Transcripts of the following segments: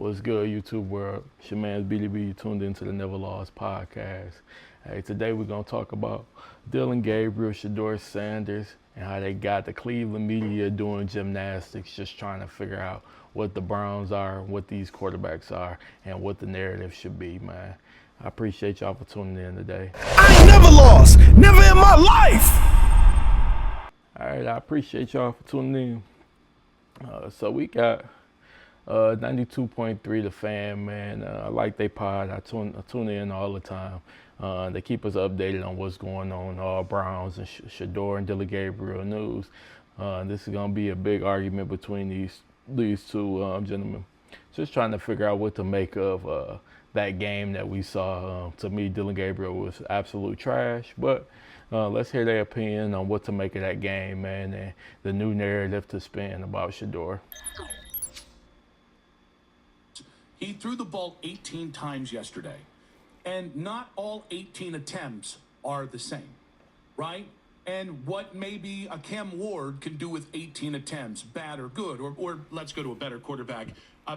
What's good, YouTube world? It's your man BDB. You tuned into the NevaLoss podcast. Hey, today we're gonna talk about Dillon Gabriel, Shedeur Sanders, and how they got the Cleveland media doing gymnastics, just trying to figure out what the Browns are, what these quarterbacks are, and what the narrative should be, man. I appreciate y'all for tuning in today. I ain't never lost, never in my life. All right, I appreciate y'all for tuning in. So we got 92.3 The Fan, man. I like they pod. I tune in all the time. They keep us updated on what's going on, all Browns and Shedeur and Dillon Gabriel news. This is gonna be a big argument between these two gentlemen. Just trying to figure out what to make of that game that we saw. To me, Dillon Gabriel was absolute trash, but let's hear their opinion on what to make of that game, man, and the new narrative to spin about Shedeur. He threw the ball 18 times yesterday, and not all 18 attempts are the same, right? And what maybe a Cam Ward can do with 18 attempts, bad or good, or let's go to a better quarterback,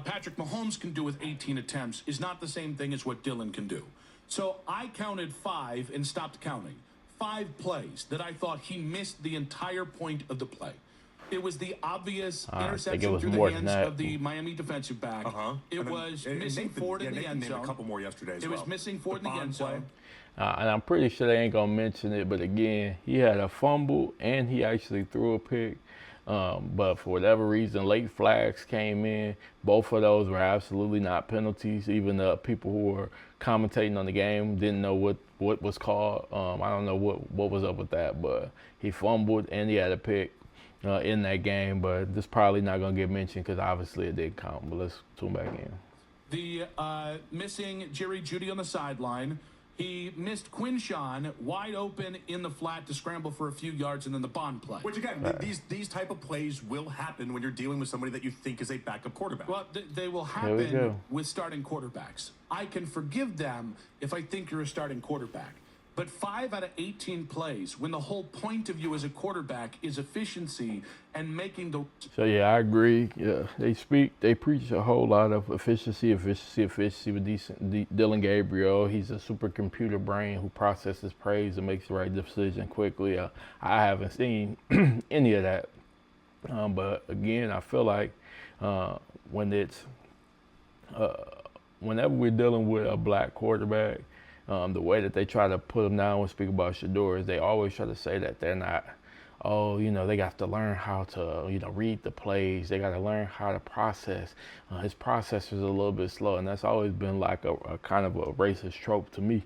Patrick Mahomes can do with 18 attempts is not the same thing as what Dillon can do. So I counted 5 and stopped counting. 5 plays that I thought he missed the entire point of the play. It was the obvious interception through the hands of the Miami defensive back. It was missing Ford in the end zone. A couple more yesterday as well. It was missing Ford in the end zone. And I'm pretty sure they ain't gonna mention it, but again, he had a fumble and he actually threw a pick. But for whatever reason, late flags came in. Both of those were absolutely not penalties. Even the people who were commentating on the game didn't know what was called. I don't know what was up with that, but he fumbled and he had a pick in that game. But this probably not gonna get mentioned because obviously it didn't count. But let's tune back in. The missing Jerry Jeudy on the sideline. He missed Quinshawn wide open in the flat to scramble for a few yards, and then the Bond play. Which again, these type of plays will happen when you're dealing with somebody that you think is a backup quarterback. Well, they will happen with starting quarterbacks. I can forgive them if I think you're a starting quarterback. But 5 out of 18 plays, when the whole point of you as a quarterback is efficiency and making the... So, yeah, I agree. Yeah, they preach a whole lot of efficiency with Dillon Gabriel. He's a supercomputer brain who processes praise and makes the right decision quickly. I haven't seen any of that. But, again, I feel like whenever we're dealing with a black quarterback, the way that they try to put them down and speak about Shedeur is they always try to say that they're not, they got to learn how to, read the plays. They got to learn how to process. His process is a little bit slow, and that's always been like a kind of a racist trope to me.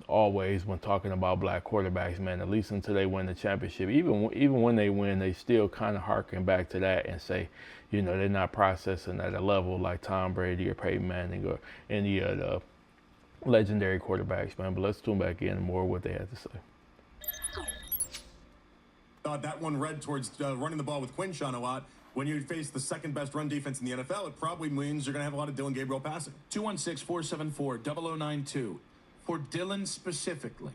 Always when talking about black quarterbacks, man, at least until they win the championship. Even when they win, they still kind of harken back to that and say, they're not processing at a level like Tom Brady or Peyton Manning or any of the legendary quarterbacks, man. But let's tune back in and more what they had to say. That one read towards running the ball with Quinshawn a lot. When you face the second best run defense in the NFL, it probably means you're going to have a lot of Dillon Gabriel passing. 216-474-0092. For Dillon specifically,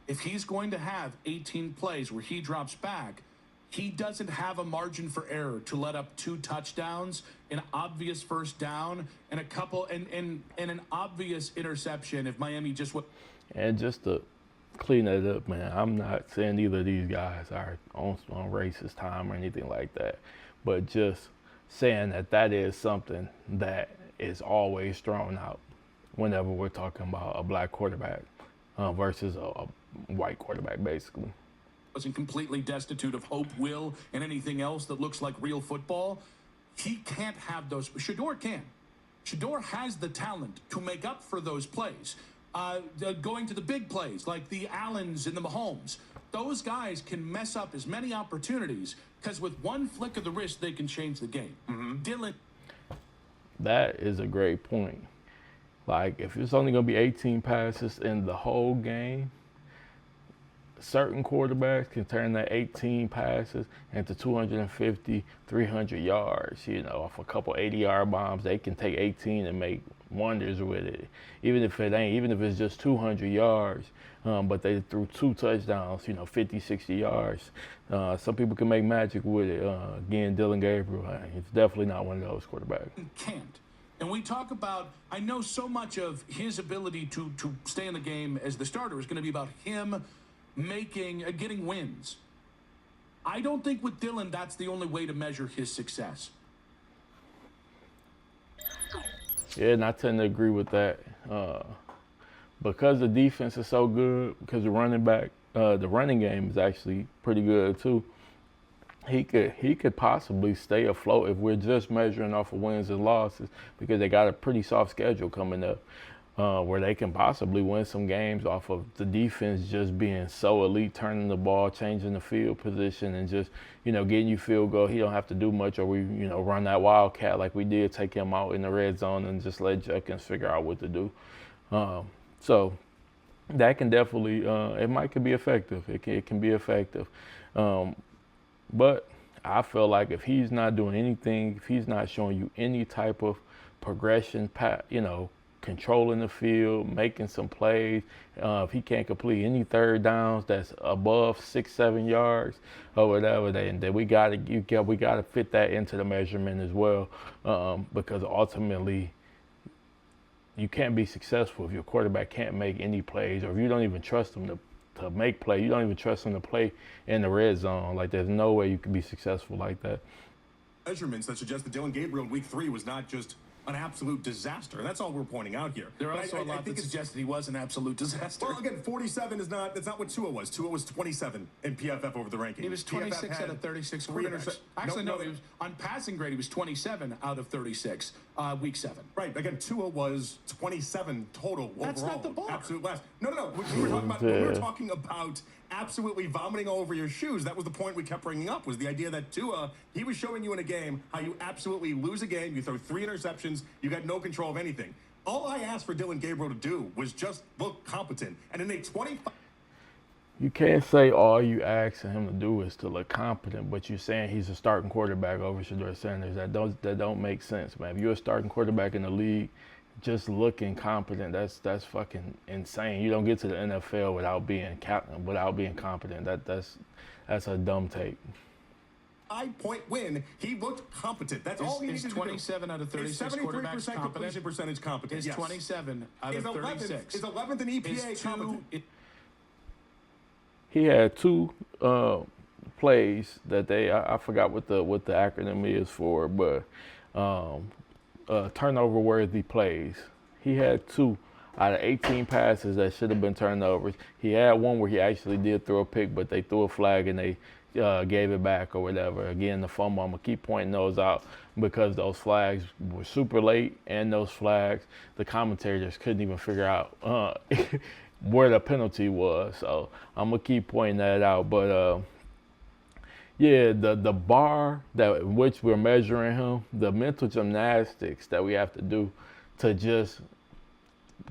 if he's going to have 18 plays where he drops back, he doesn't have a margin for error to let up 2 touchdowns, an obvious first down, and a couple and an obvious interception if Miami just would. And just to clean that up, man, I'm not saying either of these guys are on racist time or anything like that, but just saying that is something that is always thrown out whenever we're talking about a black quarterback versus a white quarterback, basically. Wasn't completely destitute of hope, will, and anything else that looks like real football. He can't have those. Shedeur can. Shedeur has the talent to make up for those plays. Going to the big plays like the Allens and the Mahomes. Those guys can mess up as many opportunities because with one flick of the wrist, they can change the game. Dillon. That is a great point. Like, if it's only going to be 18 passes in the whole game, certain quarterbacks can turn that 18 passes into 250, 300 yards. Off a couple 80-yard bombs, they can take 18 and make wonders with it. Even if it's just 200 yards, but they threw 2 touchdowns, 50, 60 yards. Some people can make magic with it. Again, Dillon Gabriel, he's definitely not one of those quarterbacks. Can't. And we talk about, I know so much of his ability to stay in the game as the starter is going to be about him getting wins. I don't think with Dylan that's the only way to measure his success. Yeah, and I tend to agree with that. Because the defense is so good, because the running game is actually pretty good too. He could possibly stay afloat if we're just measuring off of wins and losses, because they got a pretty soft schedule coming up, where they can possibly win some games off of the defense just being so elite, turning the ball, changing the field position, and just, getting you field goal. He don't have to do much, or we, run that wildcat like we did, take him out in the red zone and just let Judkins figure out what to do. So that can definitely, could be effective. It can be effective. But I feel like if he's not doing anything, if he's not showing you any type of progression, controlling the field, making some plays, if he can't complete any third downs that's above 6-7 yards or whatever, then we gotta fit that into the measurement as well, because ultimately you can't be successful if your quarterback can't make any plays, or if you don't even trust him to make play. You don't even trust him to play in the red zone. Like, there's no way you can be successful like that. Measurements that suggest that Dylan Gabriel in week 3 was not just an absolute disaster. That's all we're pointing out here. There are also a lot that suggest that he was an absolute disaster. Well, again, 47 is not, that's not what Tua was. Tua was 27 in PFF over the ranking. He was 26 out of 36 quarterbacks. Actually, no, he was on passing grade, he was 27 out of 36, week 7. Right, again, Tua was 27 total overall. That's not the bar. Absolute last. No. We were talking about absolutely vomiting all over your shoes. That was the point we kept bringing up, was the idea that Tua, he was showing you in a game how you absolutely lose a game, you throw 3 interceptions, you got no control of anything. All I asked for Dylan Gabriel to do was just look competent. And in a 25... You can't say all you asking him to do is to look competent, but you're saying he's a starting quarterback over Shedeur Sanders. That don't make sense, man. If you're a starting quarterback in the league, just looking competent, that's fucking insane. You don't get to the NFL without being competent. That's a dumb take. 5-point win, he looked competent. That's all he needed to do. 27 out of 36 quarterbacks competent? Completion percentage competent, Is 27 out of 36. Is 11th in EPA competent. He had 2 plays that I forgot what the acronym is for, but turnover worthy plays. He had 2 out of 18 passes that should have been turnovers. He had one where he actually did throw a pick, but they threw a flag and they gave it back or whatever. Again, the fumble, I'm gonna keep pointing those out because those flags were super late, and those flags, the commentators couldn't even figure out where the penalty was. So I'm gonna keep pointing that out. But yeah, the bar that which we're measuring him, the mental gymnastics that we have to do to just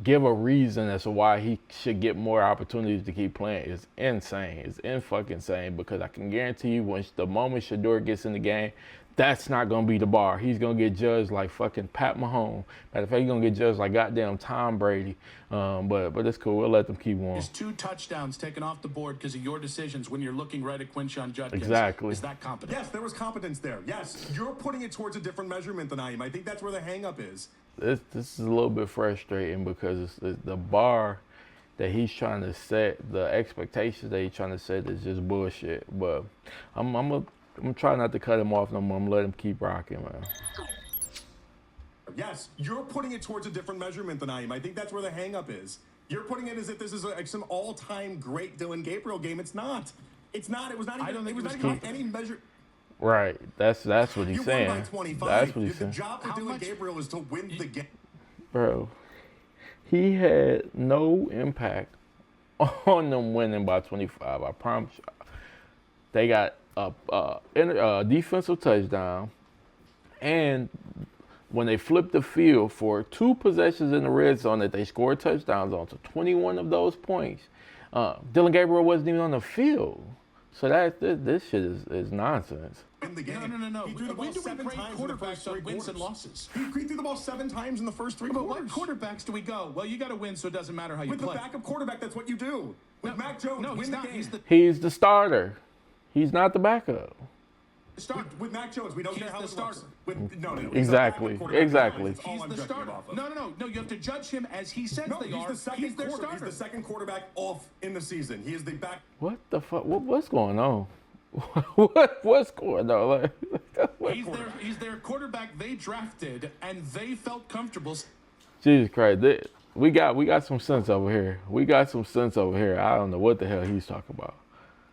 give a reason as to why he should get more opportunities to keep playing is insane. It's fucking insane, because I can guarantee you when the moment Shedeur gets in the game, that's not going to be the bar. He's going to get judged like fucking Pat Mahomes. Matter of fact, he's going to get judged like goddamn Tom Brady. But it's cool. We'll let them keep on. His 2 touchdowns taken off the board because of your decisions when you're looking right at Quinshon Judkins. Exactly. Is that competent? Yes, there was competence there. Yes, you're putting it towards a different measurement than I am. I think that's where the hang-up is. This is a little bit frustrating, because it's the bar that he's trying to set, the expectations that he's trying to set is just bullshit. But I'm trying not to cut him off no more. I'm gonna let him keep rocking, man. Yes, you're putting it towards a different measurement than I am. I think that's where the hang-up is. You're putting it as if this is some all-time great Dylan Gabriel game. It's not. It's not. It was not even. It was not even any measure. Right. That's what he's saying. Won by 25. That's what he's saying. The job for Dylan Gabriel is to win the game. Bro, he had no impact on them winning by 25. I promise you. They got a defensive touchdown, and when they flipped the field for 2 possessions in the red zone that they scored touchdowns on, so 21 of those points, Dylan Gabriel wasn't even on the field. So this shit is nonsense. In the game. No. He threw the ball 7 times in the first 3 wins and quarters. losses. He threw the ball 7 times in the first 3 But quarters. what quarterbacks do we go? Well, you got to win, so it doesn't matter how you With play. the backup quarterback, that's what you do. With Mac Jones, win the game. He's the starter. He's not the backup. Start with Mac Jones. We don't care how the it starter. looks. With, no. He's Exactly. a backup Exactly. quarterback. That's all He's I'm the judging starter. him off of. No. You have to judge him as he says No, they he's are. the second He's their quarter. He's starter. the second quarterback off in the season. He is the back. What the fuck? What's going on? What's going on? Like, He's their quarterback they drafted, and they felt comfortable. Jesus Christ. We got some sense over here. We got some sense over here. I don't know what the hell he's talking about.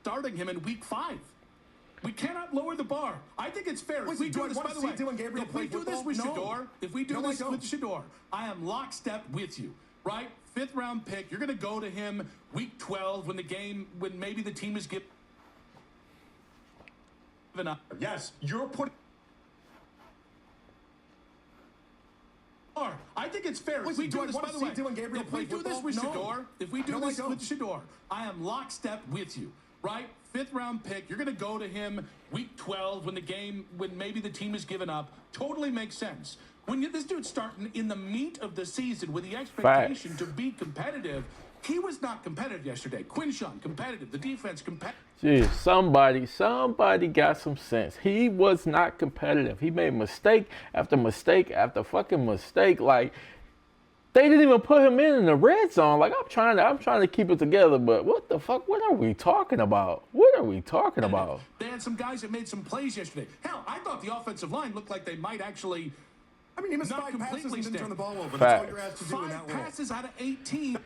Starting him in week 5. We cannot lower the bar. I think it's fair. Wait, If we do I do this, want by to the see way, Dylan Gabriel if we play do this football? with No. Shador, if we do No, I this don't. with Shador, I am lockstep with you, right? 5th round pick. You're going to go to him week 12 when maybe the team is given up. Yes, you're putting. I think it's fair. Wait, If we do do I this, want by to the way, see Dylan Gabriel if we play do this football? with No. Shador, if we do No, I this don't. with Shador, I am lockstep with you, right? 5th round pick. You're going to go to him week 12 when maybe the team is given up. Totally makes sense. When this dude's starting in the meat of the season with the expectation to be competitive, he was not competitive yesterday. Quinshawn, competitive. The defense, competitive. Jeez, somebody got some sense. He was not competitive. He made mistake after mistake after fucking mistake. Like, they didn't even put him in the red zone. Like, I'm trying to keep it together, but what the fuck? What are we talking about? What are we talking about? They had some guys that made some plays yesterday. Hell, I thought the offensive line looked like they might actually. I mean, he missed Not 5 passes completely and didn't turn the ball over. Facts. That's all you're asked to do in 5 that role. passes out of 18.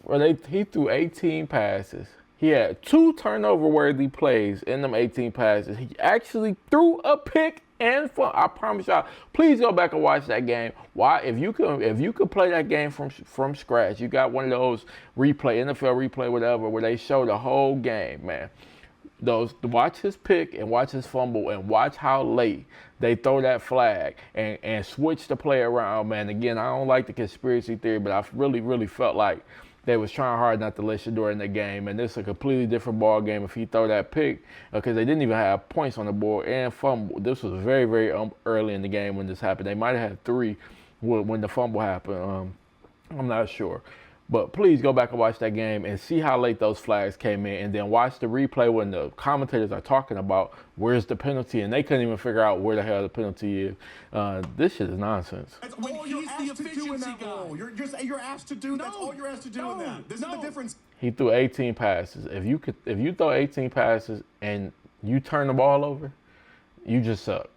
Well, he threw 18 passes. He had 2 turnover-worthy plays in them 18 passes. He actually threw a pick and fun. I promise y'all. Please go back and watch that game. Why? If you could play that game from scratch, you got one of those NFL replay, whatever, where they show the whole game, man. Watch his pick and watch his fumble and watch how late they throw that flag and switch the play around, man. Again, I don't like the conspiracy theory, but I really felt like they was trying hard not to let Shador in the game, and this is a completely different ball game if he throw that pick, because they didn't even have points on the board and fumble. This was very early in the game when this happened. They might have had 3 when the fumble happened. I'm not sure. But please go back and watch that game and see how late those flags came in, and then watch the replay when the commentators are talking about where's the penalty, and they couldn't even figure out where the hell the penalty is. This shit is nonsense. That's When all you're he's the asked to do in efficiency that guy. role. You're asked to do. That's all you're asked to do in that. This is the difference. He threw 18 passes. If you throw 18 passes and you turn the ball over, you just suck.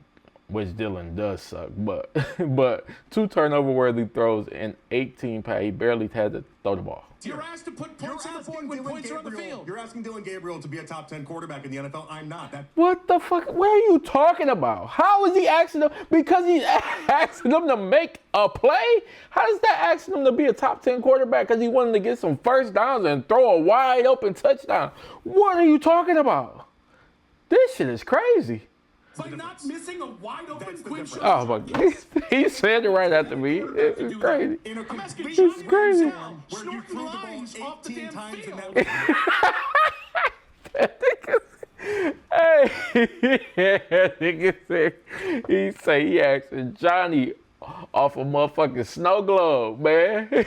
Which Dylan does suck, but 2 turnover-worthy throws and 18 passes. He barely had to throw the ball. You're asked to put points on the board when points are on the field. You're asking Dylan Gabriel to be a top 10 quarterback in the NFL. I'm not. What the fuck? What are you talking about? How is he asking them? Because he's asking them to make a play? How is that asking them to be a top 10 quarterback because he wanted to get some first downs and throw a wide open touchdown? What are you talking about? This shit is crazy. By not missing a wide open Quinshawn. Oh my God. He said it right after me. It's crazy. I'm asking It's Johnny crazy. Manziel, Where you snorting threw the ball lines off the 18 damn times in field. Hey, nigga said, he asked Johnny off a motherfucking snow globe, man.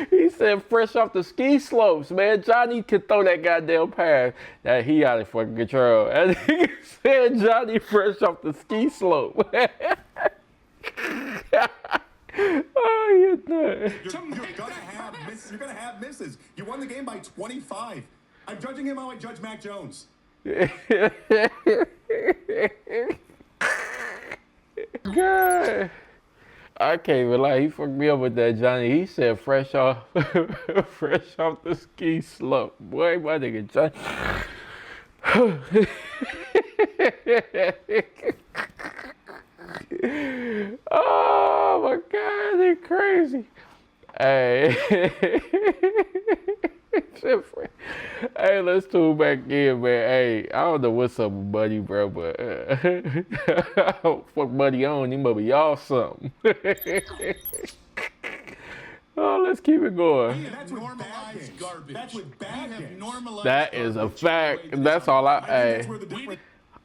He said fresh off the ski slopes, man. Johnny could throw that goddamn pass. That he out of fucking control. And he said Johnny fresh off the ski slope. Oh, you're nuts. You're gonna have misses. You won the game by 25. I'm judging him how I judge Mac Jones. God. I can't even lie. He fucked me up with that, Johnny. He said fresh off the ski slope. Boy, my nigga Johnny. Oh my God, they crazy. Hey. Hey, let's tune back in, man. Hey, I don't know what's up with Buddy, bro, but fuck Buddy on him, but y'all something. Oh, let's keep it going. That's with normalized garbage. That's with bad games. Normalized That is a garbage. fact. That's all I think that's hey. where the difference.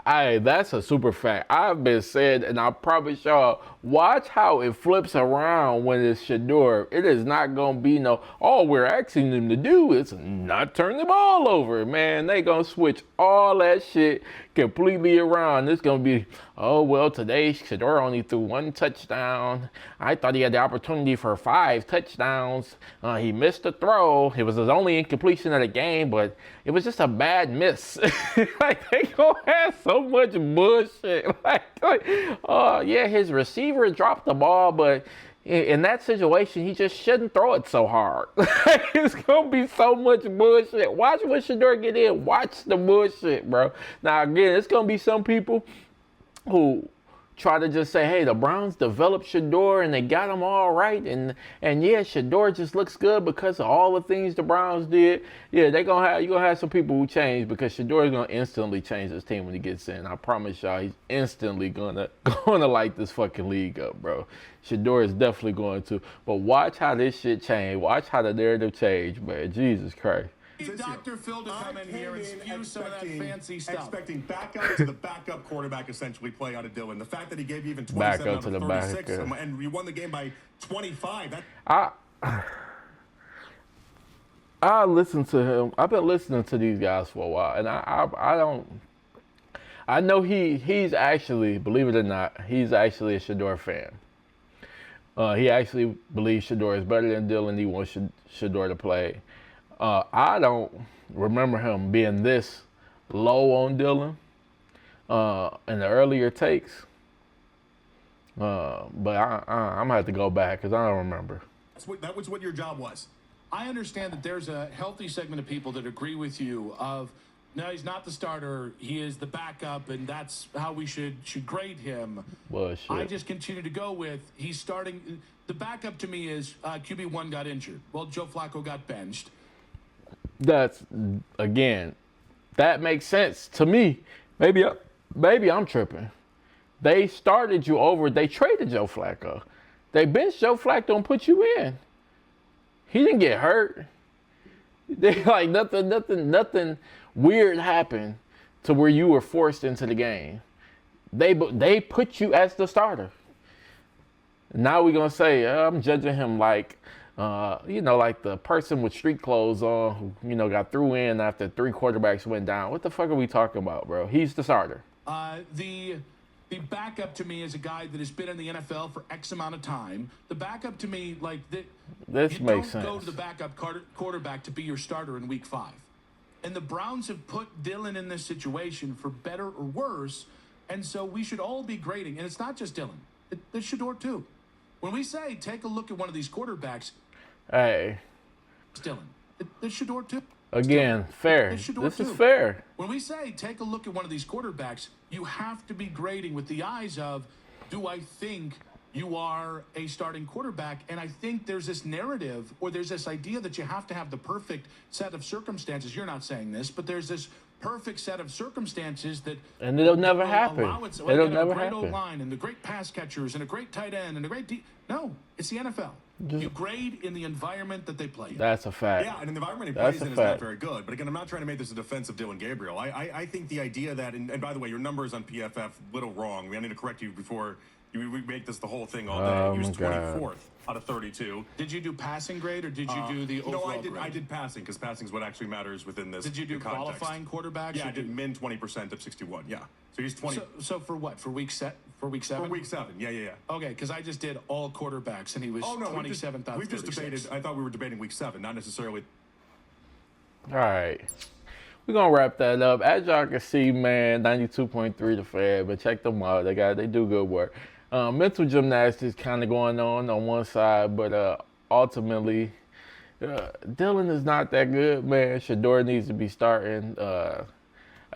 Hey, that's a super fact. I've been said, and I promise y'all, watch how it flips around when it's Shador. It is not gonna be no, all we're asking them to do is not turn the ball over. Man, they gonna switch all that shit completely around. It's gonna be, oh, well, today Shador only threw 1 touchdown. I thought he had the opportunity for 5 touchdowns. He missed a throw. It was his only incompletion of the game, but it was just a bad miss. Like, they gonna have so much bullshit. Oh, yeah, his receiver dropped the ball, but in that situation, he just shouldn't throw it so hard. It's gonna be so much bullshit. Watch when Shador get in. Watch the bullshit, bro. Now, again, it's gonna be some people who try to just say, hey, the Browns developed Shador and they got him all right, and yeah, Shador just looks good because of all the things the Browns did. Yeah, you're gonna have some people who change, because Shador is gonna instantly change his team when he gets in. I promise y'all, he's instantly gonna light this fucking league up, bro. Shador is definitely going to. But watch how this shit change. Watch how the narrative change, man. Jesus Christ. Dr. Phil to come in here and spew some of that fancy stuff. Expecting backup to the backup quarterback essentially play out of Dillon. The fact that he gave you even 27 out of 36 and you won the game by 25. I listen to him. I've been listening to these guys for a while, and I know he's actually, believe it or not, he's actually a Shador fan. He actually believes Shador is better than Dillon. He wants Shador to play. I don't remember him being this low on Dillon in the earlier takes. But I'm going to have to go back because I don't remember. That was what your job was. I understand that there's a healthy segment of people that agree with you of, no, he's not the starter, he is the backup, and that's how we should grade him. Bullshit. I just continue to go with, he's starting, the backup to me is QB1 got injured. Well, Joe Flacco got benched. That's, again, that makes sense to me. Maybe I'm tripping. They started you over. They traded Joe Flacco. They benched Joe Flacco and put you in. He didn't get hurt. They like nothing weird happened to where you were forced into the game. They put you as the starter. Now we're gonna say I'm judging him like, like the person with street clothes on who, got threw in after 3 quarterbacks went down. What the fuck are we talking about, bro? He's the starter. The backup to me is a guy that has been in the NFL for X amount of time. The backup to me, this makes sense. You don't go to the backup quarterback to be your starter in week 5. And the Browns have put Dillon in this situation for better or worse, and so we should all be grading. And it's not just Dillon. It's Shador too. When we say take a look at one of these quarterbacks, hey, it's Dillon. It's Shador too. Again, fair. This is fair. When we say take a look at one of these quarterbacks, you have to be grading with the eyes of, do I think you are a starting quarterback? And I think there's this narrative, or there's this idea that you have to have the perfect set of circumstances. You're not saying this, but there's this perfect set of circumstances that, and it'll never happen. It'll never happen. A great O-line and the great pass catchers and a great tight end and a great no, it's the NFL. You grade in the environment that they play in. That's a fact. Yeah, and in the environment he plays in is not very good. But again, I'm not trying to make this a defense of Dillon Gabriel. I think the idea that, and by the way, your numbers on PFF little wrong. I need to correct you before we make this the whole thing all day. You was 24th out of 32. Did you do passing grade or did you do the overall grade? No, I did passing, because passing is what actually matters within this. Did you do context. Qualifying quarterbacks? Yeah, I did min 20% of 61. Yeah, so he's 20. So for what? For week 7? For week 7? For week 7. Yeah. Okay, because I just did all quarterbacks and he was 27th. We've just debated. I thought we were debating week 7, not necessarily. All right. We're going to wrap that up. As y'all can see, man, 92.3 The Fan, but check them out. They do good work. Mental gymnastics kind of going on one side, but ultimately, Dillon is not that good, man. Shador needs to be starting.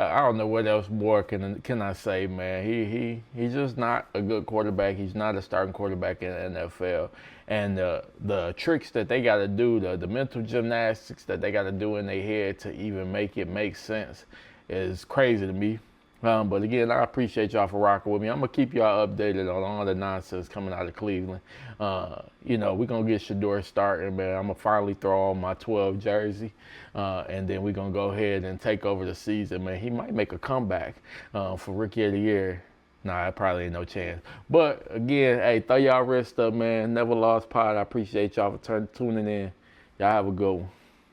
I don't know what else more can I say, man. He's just not a good quarterback. He's not a starting quarterback in the NFL. And the tricks that they got to do, the mental gymnastics that they got to do in their head to even make it make sense is crazy to me. But again, I appreciate y'all for rocking with me. I'm gonna keep y'all updated on all the nonsense coming out of Cleveland. You know, we're gonna get Shador starting, man. I'm gonna finally throw on my 12 jersey, and then we're gonna go ahead and take over the season, man. He might make a comeback for Rookie of the Year. Nah, probably ain't no chance. But again, hey, throw y'all wrist up, man. Never Lost Pod. I appreciate y'all for tuning in. Y'all have a good one.